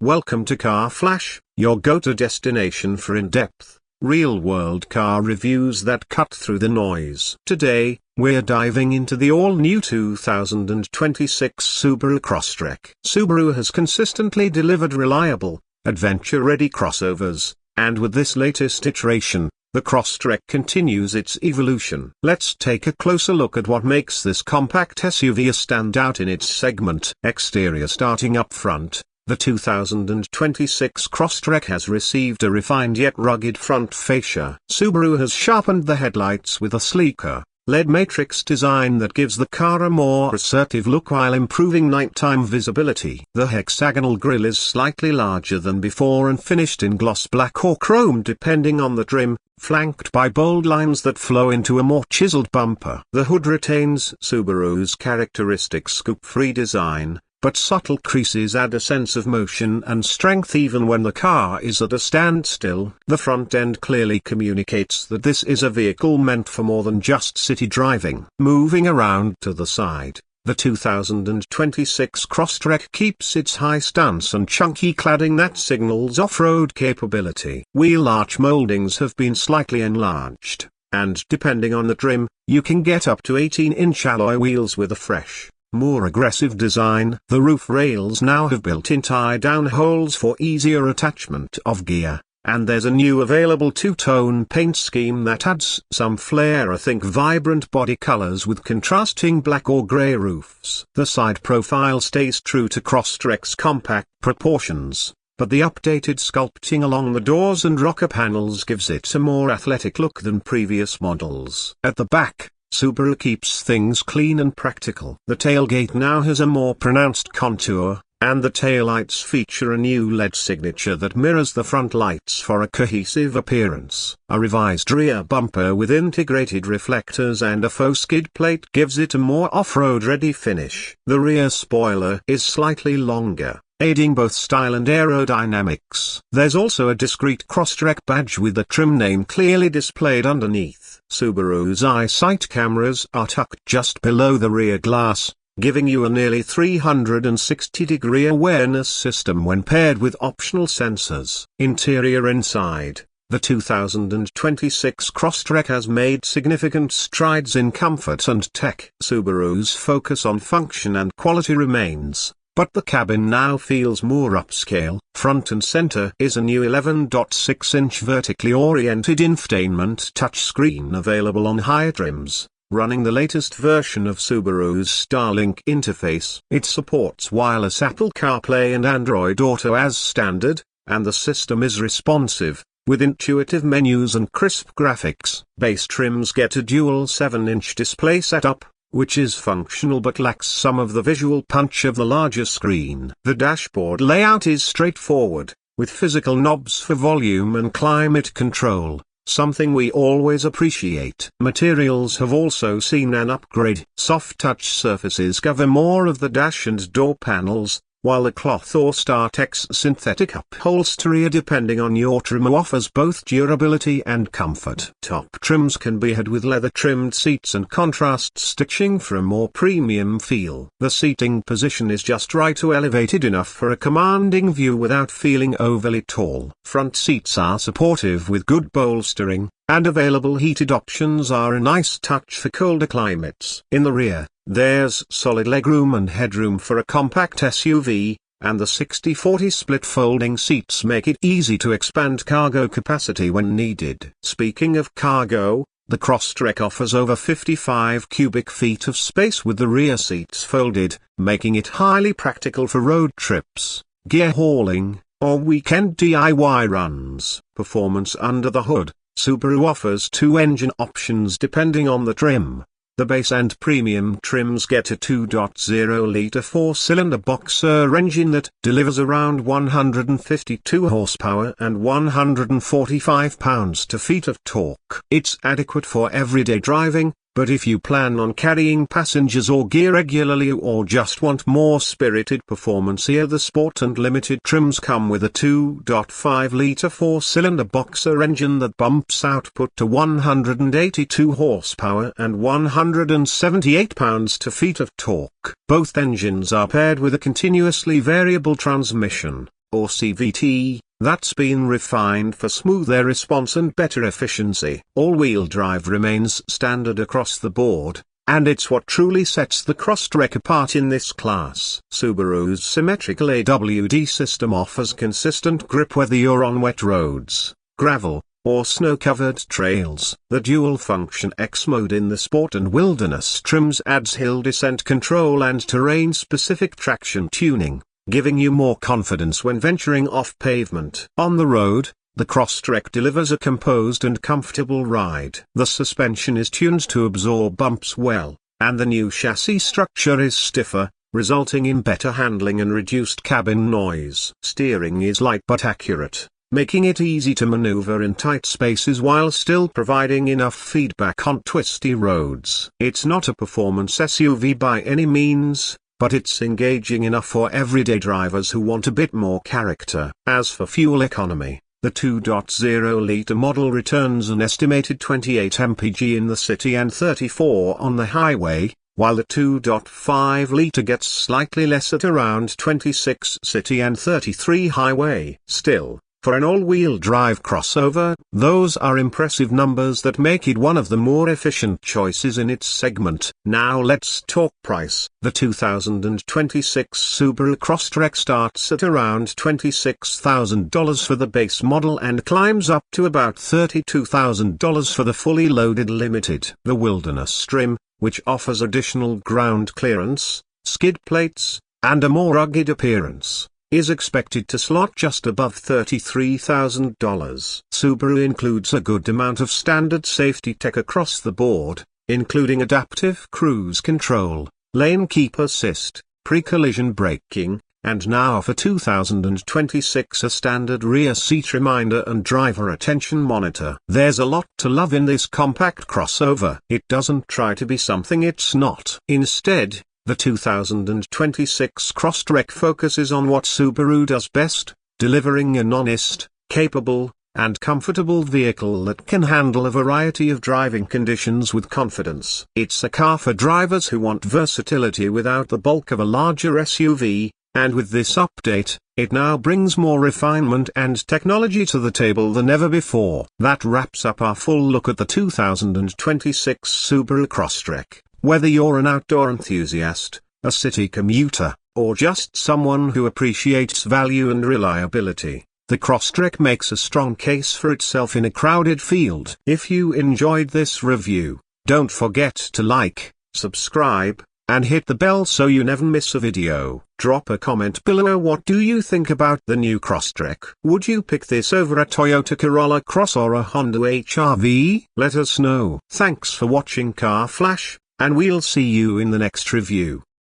Welcome to Car Flash, your go-to destination for in-depth, real-world car reviews that cut through the noise. Today, we're diving into the all-new 2026 Subaru Crosstrek. Subaru has consistently delivered reliable, adventure-ready crossovers, and with this latest iteration, the Crosstrek continues its evolution. Let's take a closer look at what makes this compact SUV a standout in its segment. Exterior. Starting up front, the 2026 Crosstrek has received a refined yet rugged front fascia. Subaru has sharpened the headlights with a sleeker, LED matrix design that gives the car a more assertive look while improving nighttime visibility. The hexagonal grille is slightly larger than before and finished in gloss black or chrome depending on the trim, flanked by bold lines that flow into a more chiseled bumper. The hood retains Subaru's characteristic scoop-free design, but subtle creases add a sense of motion and strength even when the car is at a standstill. The front end clearly communicates that this is a vehicle meant for more than just city driving. Moving around to the side, the 2026 Crosstrek keeps its high stance and chunky cladding that signals off-road capability. Wheel arch moldings have been slightly enlarged, and depending on the trim, you can get up to 18-inch alloy wheels with a fresh, more aggressive design. The roof rails now have built-in tie-down holes for easier attachment of gear, and there's a new available two-tone paint scheme that adds some flair. Think vibrant body colors with contrasting black or gray roofs. The side profile stays true to Crosstrek's compact proportions, but the updated sculpting along the doors and rocker panels gives it a more athletic look than previous models. At the back, Subaru keeps things clean and practical. The tailgate now has a more pronounced contour, and the taillights feature a new LED signature that mirrors the front lights for a cohesive appearance. A revised rear bumper with integrated reflectors and a faux skid plate gives it a more off-road ready finish. The rear spoiler is slightly longer, aiding both style and aerodynamics. There's also a discreet Crosstrek badge with the trim name clearly displayed underneath. Subaru's eyesight cameras are tucked just below the rear glass, giving you a nearly 360-degree awareness system when paired with optional sensors. Interior. Inside, the 2026 Crosstrek has made significant strides in comfort and tech. Subaru's focus on function and quality remains, but the cabin now feels more upscale. Front and center is a new 11.6-inch vertically oriented infotainment touchscreen available on higher trims, running the latest version of Subaru's Starlink interface. It supports wireless Apple CarPlay and Android Auto as standard, and the system is responsive, with intuitive menus and crisp graphics. Base trims get a dual 7-inch display setup, which is functional but lacks some of the visual punch of the larger screen. The dashboard layout is straightforward, with physical knobs for volume and climate control, something we always appreciate. Materials have also seen an upgrade. Soft touch surfaces cover more of the dash and door panels, while the cloth or StarTex synthetic upholstery depending on your trim offers both durability and comfort. Top trims can be had with leather-trimmed seats and contrast stitching for a more premium feel. The seating position is just right to elevated enough for a commanding view without feeling overly tall. Front seats are supportive with good bolstering, and available heated options are a nice touch for colder climates. In the rear, there's solid legroom and headroom for a compact SUV, and the 60-40 split folding seats make it easy to expand cargo capacity when needed. Speaking of cargo, the Crosstrek offers over 55 cubic feet of space with the rear seats folded, making it highly practical for road trips, gear hauling, or weekend DIY runs. Performance. Under the hood, Subaru offers two engine options depending on the trim. The base and premium trims get a 2.0-liter four-cylinder boxer engine that delivers around 152 horsepower and 145 pounds-feet of torque. It's adequate for everyday driving, but if you plan on carrying passengers or gear regularly or just want more spirited performance, here the Sport and Limited trims come with a 2.5-liter four-cylinder boxer engine that bumps output to 182 horsepower and 178 pounds-feet of torque. Both engines are paired with a continuously variable transmission, or CVT, that's been refined for smoother response and better efficiency. All-wheel drive remains standard across the board, and it's what truly sets the Crosstrek apart in this class. Subaru's Symmetrical AWD system offers consistent grip whether you're on wet roads, gravel, or snow-covered trails. The dual-function X mode in the Sport and Wilderness trims adds hill descent control and terrain-specific traction tuning, giving you more confidence when venturing off pavement. On the road, the Crosstrek delivers a composed and comfortable ride. The suspension is tuned to absorb bumps well, and the new chassis structure is stiffer, resulting in better handling and reduced cabin noise. Steering is light but accurate, making it easy to maneuver in tight spaces while still providing enough feedback on twisty roads. It's not a performance SUV by any means, but it's engaging enough for everyday drivers who want a bit more character. As for fuel economy, the 2.0-litre model returns an estimated 28 mpg in the city and 34 on the highway, while the 2.5-litre gets slightly less at around 26 city and 33 highway. Still, for an all-wheel drive crossover, those are impressive numbers that make it one of the more efficient choices in its segment. Now let's talk price. The 2026 Subaru Crosstrek starts at around $26,000 for the base model and climbs up to about $32,000 for the fully loaded limited. The Wilderness trim, which offers additional ground clearance, skid plates, and a more rugged appearance, is expected to slot just above $33,000. Subaru includes a good amount of standard safety tech across the board, including adaptive cruise control, lane keep assist, pre-collision braking, and now for 2026 a standard rear seat reminder and driver attention monitor. There's a lot to love in this compact crossover. It doesn't try to be something it's not. Instead, the 2026 Crosstrek focuses on what Subaru does best, delivering an honest, capable, and comfortable vehicle that can handle a variety of driving conditions with confidence. It's a car for drivers who want versatility without the bulk of a larger SUV, and with this update, it now brings more refinement and technology to the table than ever before. That wraps up our full look at the 2026 Subaru Crosstrek. Whether you're an outdoor enthusiast, a city commuter, or just someone who appreciates value and reliability, the Crosstrek makes a strong case for itself in a crowded field. If you enjoyed this review, don't forget to like, subscribe, and hit the bell so you never miss a video. Drop a comment below. What do you think about the new Crosstrek? Would you pick this over a Toyota Corolla Cross or a Honda HR-V? Let us know. Thanks for watching Car Flash, and we'll see you in the next review.